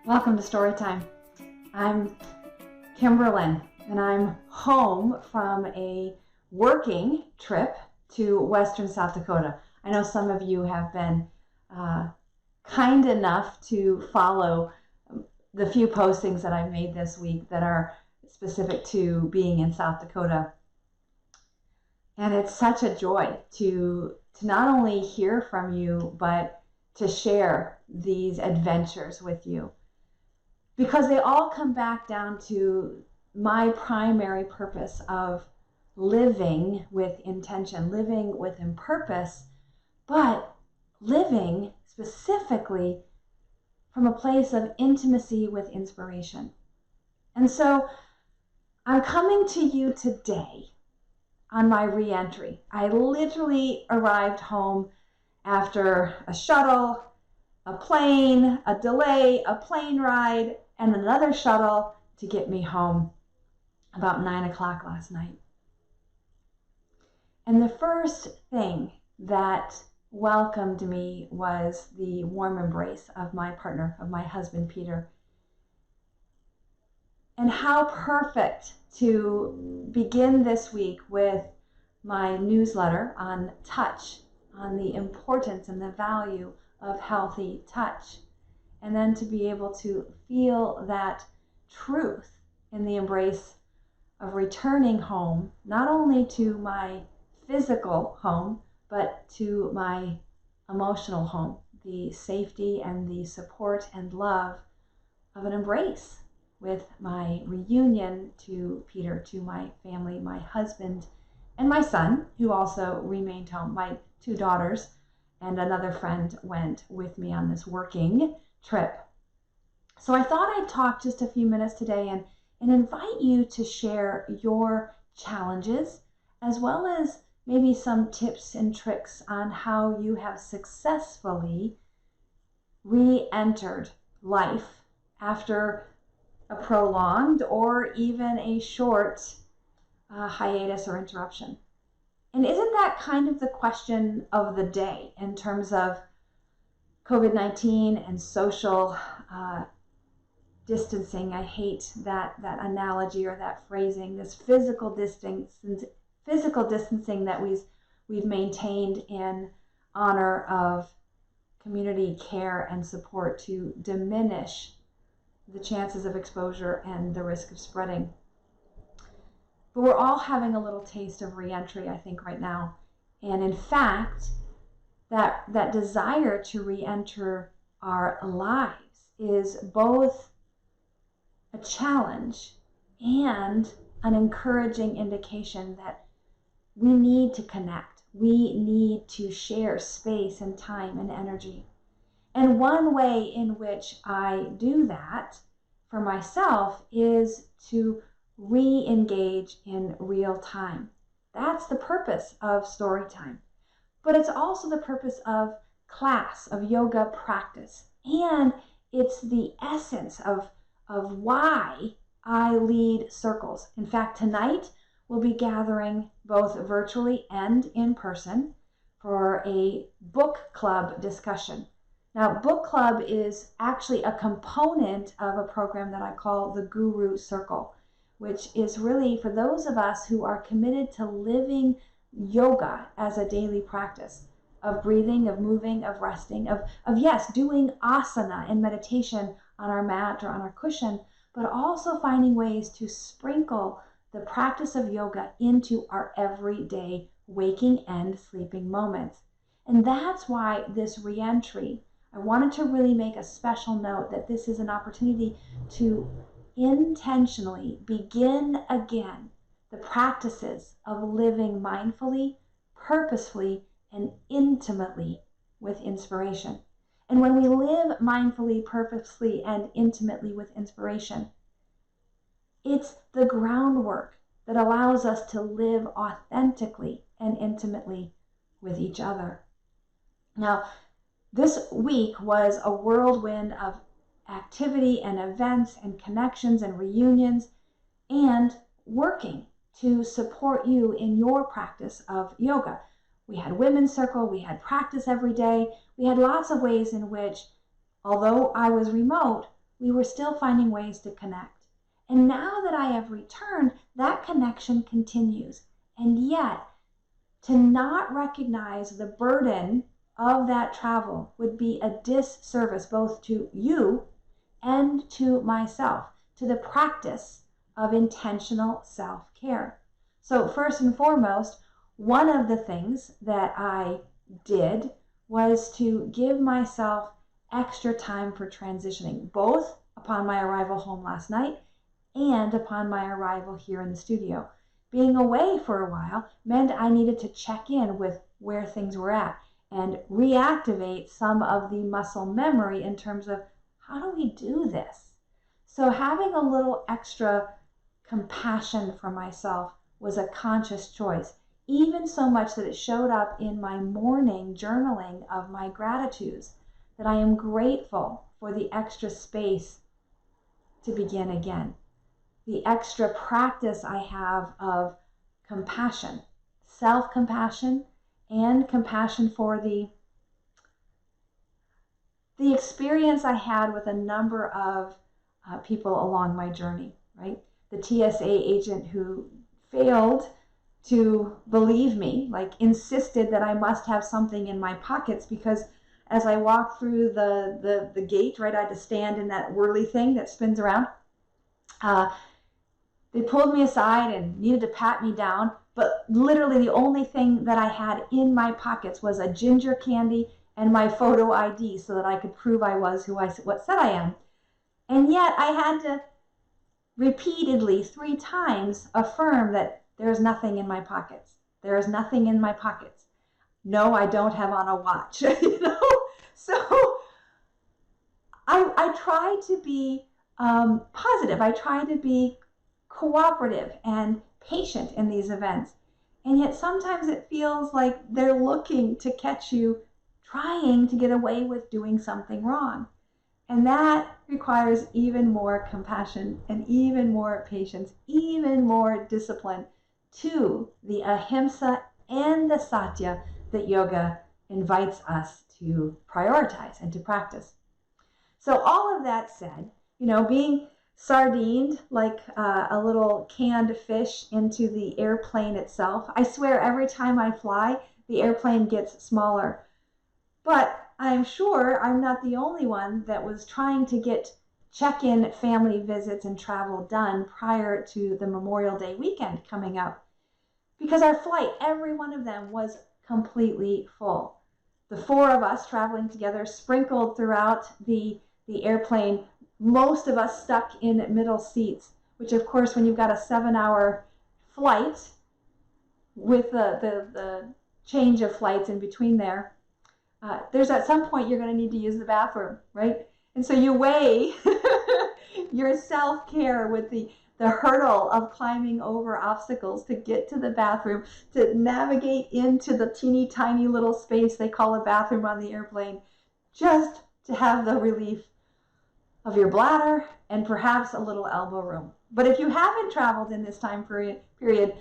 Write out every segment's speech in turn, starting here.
Welcome to Storytime. I'm Kimberlyn, and I'm home from a working trip to western South Dakota. I know some of you have been kind enough to follow the few postings that I've made this week that are specific to being in South Dakota. And it's such a joy to not only hear from you, but to share these adventures with you. Because they all come back down to my primary purpose of living with intention, living with purpose, but living specifically from a place of intimacy with inspiration. And so I'm coming to you today on my re-entry. I literally arrived home after a shuttle, a plane, a delay, a plane ride, and another shuttle to get me home about 9 o'clock last night. And the first thing that welcomed me was the warm embrace of my partner, of my husband, Peter. And how perfect to begin this week with my newsletter on touch, on the importance and the value of healthy touch. And then to be able to feel that truth in the embrace of returning home, not only to my physical home, but to my emotional home, the safety and the support and love of an embrace with my reunion to Peter, to my family, my husband, and my son, who also remained home. My 2 daughters and another friend went with me on this working trip. So I thought I'd talk just a few minutes today and invite you to share your challenges, as well as maybe some tips and tricks on how you have successfully re-entered life after a prolonged or even a short hiatus or interruption. And isn't that kind of the question of the day in terms of COVID-19 and social distancing? I hate that analogy or that phrasing, this physical distancing that we've maintained in honor of community care and support to diminish the chances of exposure and the risk of spreading. But we're all having a little taste of re-entry, I think, right now. And in fact, that desire to re-enter our lives is both a challenge and an encouraging indication that we need to connect. We need to share space and time and energy. And one way in which I do that for myself is to re-engage in real time. That's the purpose of Storytime. But it's also the purpose of class, of yoga practice. And it's the essence of why I lead circles. In fact, tonight we'll be gathering both virtually and in person for a book club discussion. Now, book club is actually a component of a program that I call the Guru Circle, which is really for those of us who are committed to living yoga as a daily practice of breathing, of moving, of resting, of yes, doing asana and meditation on our mat or on our cushion, but also finding ways to sprinkle the practice of yoga into our everyday waking and sleeping moments. And that's why this re-entry, I wanted to really make a special note that this is an opportunity to intentionally begin again the practices of living mindfully, purposefully, and intimately with inspiration. And when we live mindfully, purposefully, and intimately with inspiration, it's the groundwork that allows us to live authentically and intimately with each other. Now, this week was a whirlwind of activity and events and connections and reunions and working to support you in your practice of yoga. We had women's circle, we had practice every day, we had lots of ways in which, although I was remote, we were still finding ways to connect. And now that I have returned, that connection continues. And yet, to not recognize the burden of that travel would be a disservice both to you and to myself, to the practice of intentional self-care. So first and foremost, one of the things that I did was to give myself extra time for transitioning, both upon my arrival home last night and upon my arrival here in the studio. Being away for a while meant I needed to check in with where things were at and reactivate some of the muscle memory in terms of how do we do this? So having a little extra compassion for myself was a conscious choice, even so much that it showed up in my morning journaling of my gratitudes, that I am grateful for the extra space to begin again, the extra practice I have of compassion, self-compassion, and compassion for the experience I had with a number of people along my journey, right? The TSA agent who failed to believe me, like insisted that I must have something in my pockets because as I walked through the gate, right, I had to stand in that whirly thing that spins around. They pulled me aside and needed to pat me down, but literally the only thing that I had in my pockets was a ginger candy and my photo ID so that I could prove I was who what said I am. And yet I had to repeatedly 3 times affirm that there's nothing in my pockets. There is nothing in my pockets. No, I don't have on a watch. You know? So I try to be positive. I try to be cooperative and patient in these events. And yet sometimes it feels like they're looking to catch you trying to get away with doing something wrong. And that requires even more compassion and even more patience, even more discipline to the ahimsa and the satya that yoga invites us to prioritize and to practice. So all of that said, you know, being sardined like a little canned fish into the airplane itself, I swear every time I fly, the airplane gets smaller. But I'm sure I'm not the only one that was trying to get check-in family visits and travel done prior to the Memorial Day weekend coming up. Because our flight, every one of them was completely full. The 4 of us traveling together sprinkled throughout the airplane, most of us stuck in middle seats, which of course when you've got a 7-hour flight with the change of flights in between there's at some point you're going to need to use the bathroom, right? And so you weigh your self-care with the hurdle of climbing over obstacles to get to the bathroom, to navigate into the teeny tiny little space they call a bathroom on the airplane, just to have the relief of your bladder and perhaps a little elbow room. But if you haven't traveled in this time period,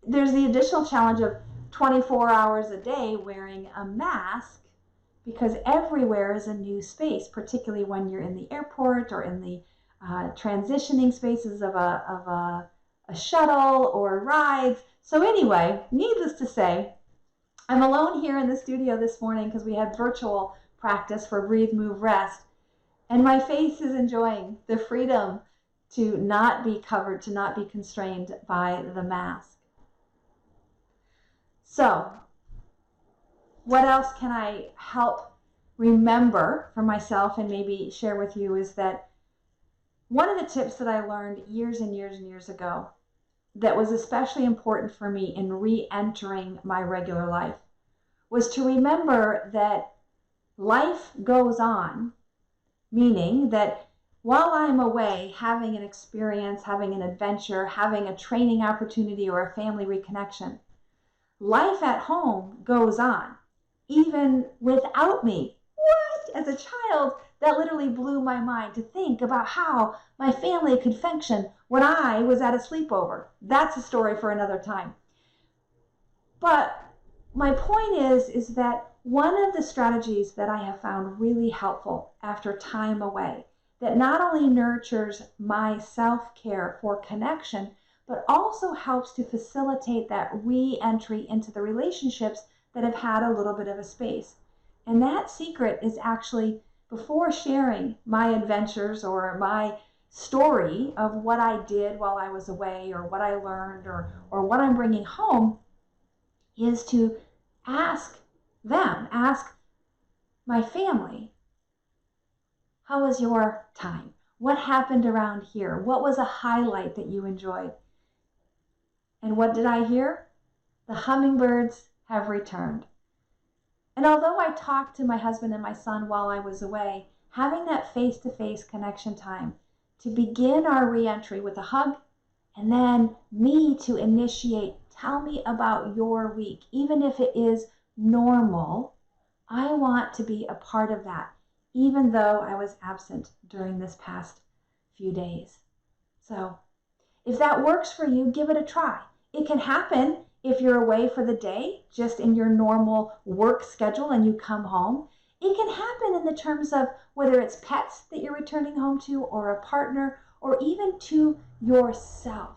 there's the additional challenge of 24 hours a day wearing a mask, because everywhere is a new space, particularly when you're in the airport or in the transitioning spaces of a shuttle or rides. So anyway, needless to say, I'm alone here in the studio this morning because we had virtual practice for Breathe, Move, Rest. And my face is enjoying the freedom to not be covered, to not be constrained by the mask. So, what else can I help remember for myself and maybe share with you is that one of the tips that I learned years and years and years ago that was especially important for me in re-entering my regular life was to remember that life goes on, meaning that while I'm away having an experience, having an adventure, having a training opportunity or a family reconnection, life at home goes on, even without me. What? As a child, that literally blew my mind to think about how my family could function when I was at a sleepover. That's a story for another time. But my point is that one of the strategies that I have found really helpful after time away that not only nurtures my self-care for connection, but also helps to facilitate that re-entry into the relationships that have had a little bit of a space. And that secret is actually, before sharing my adventures or my story of what I did while I was away, or what I learned, or what I'm bringing home, is to ask my family, how was your time? What happened around here? What was a highlight that you enjoyed? And what did I hear? The hummingbirds have returned. And although I talked to my husband and my son while I was away, having that face-to-face connection time to begin our re-entry with a hug, and then me to initiate, tell me about your week, even if it is normal, I want to be a part of that, even though I was absent during this past few days. So if that works for you, give it a try. It can happen if you're away for the day, just in your normal work schedule, and you come home. It can happen in the terms of whether it's pets that you're returning home to, or a partner, or even to yourself.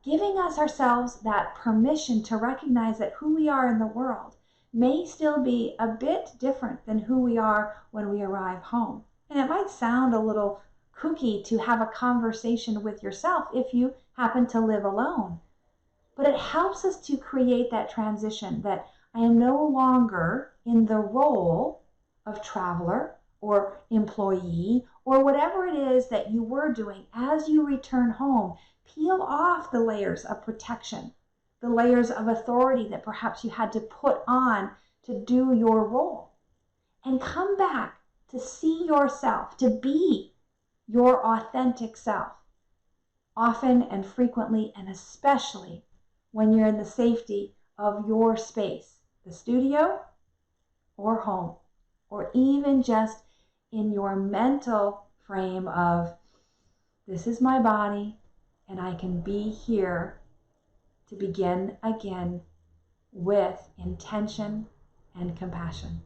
Giving ourselves that permission to recognize that who we are in the world may still be a bit different than who we are when we arrive home. And it might sound a little kooky to have a conversation with yourself if you happen to live alone. But it helps us to create that transition, that I am no longer in the role of traveler or employee, or whatever it is that you were doing. As you return home, peel off the layers of protection, the layers of authority that perhaps you had to put on to do your role, and come back to see yourself, to be your authentic self, often and frequently, and especially when you're in the safety of your space, the studio or home, or even just in your mental frame of, this is my body, and I can be here to begin again with intention and compassion.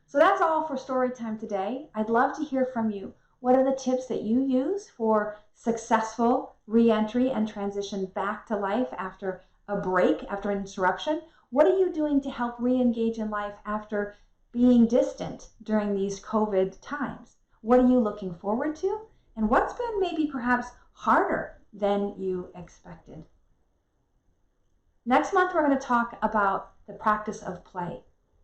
So that's all for story time today. I'd love to hear from you. What are the tips that you use for successful re-entry and transition back to life after a break, after an interruption? What are you doing to help re-engage in life after being distant during these COVID times? What are you looking forward to? And what's been maybe perhaps harder than you expected? Next month, we're going to talk about the practice of play,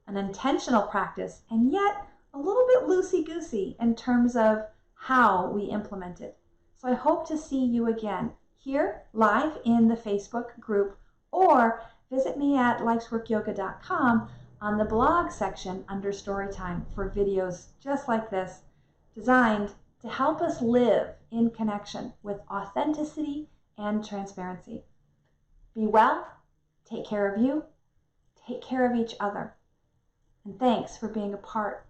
an intentional practice, and yet a little bit loosey-goosey in terms of how we implement it. So I hope to see you again here live in the Facebook group, or visit me at lifesworkyoga.com on the blog section under Storytime for videos just like this, designed to help us live in connection with authenticity and transparency. Be well, take care of you, take care of each other, and thanks for being a part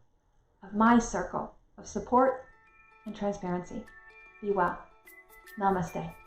of my circle of support and transparency. Be well. Namaste.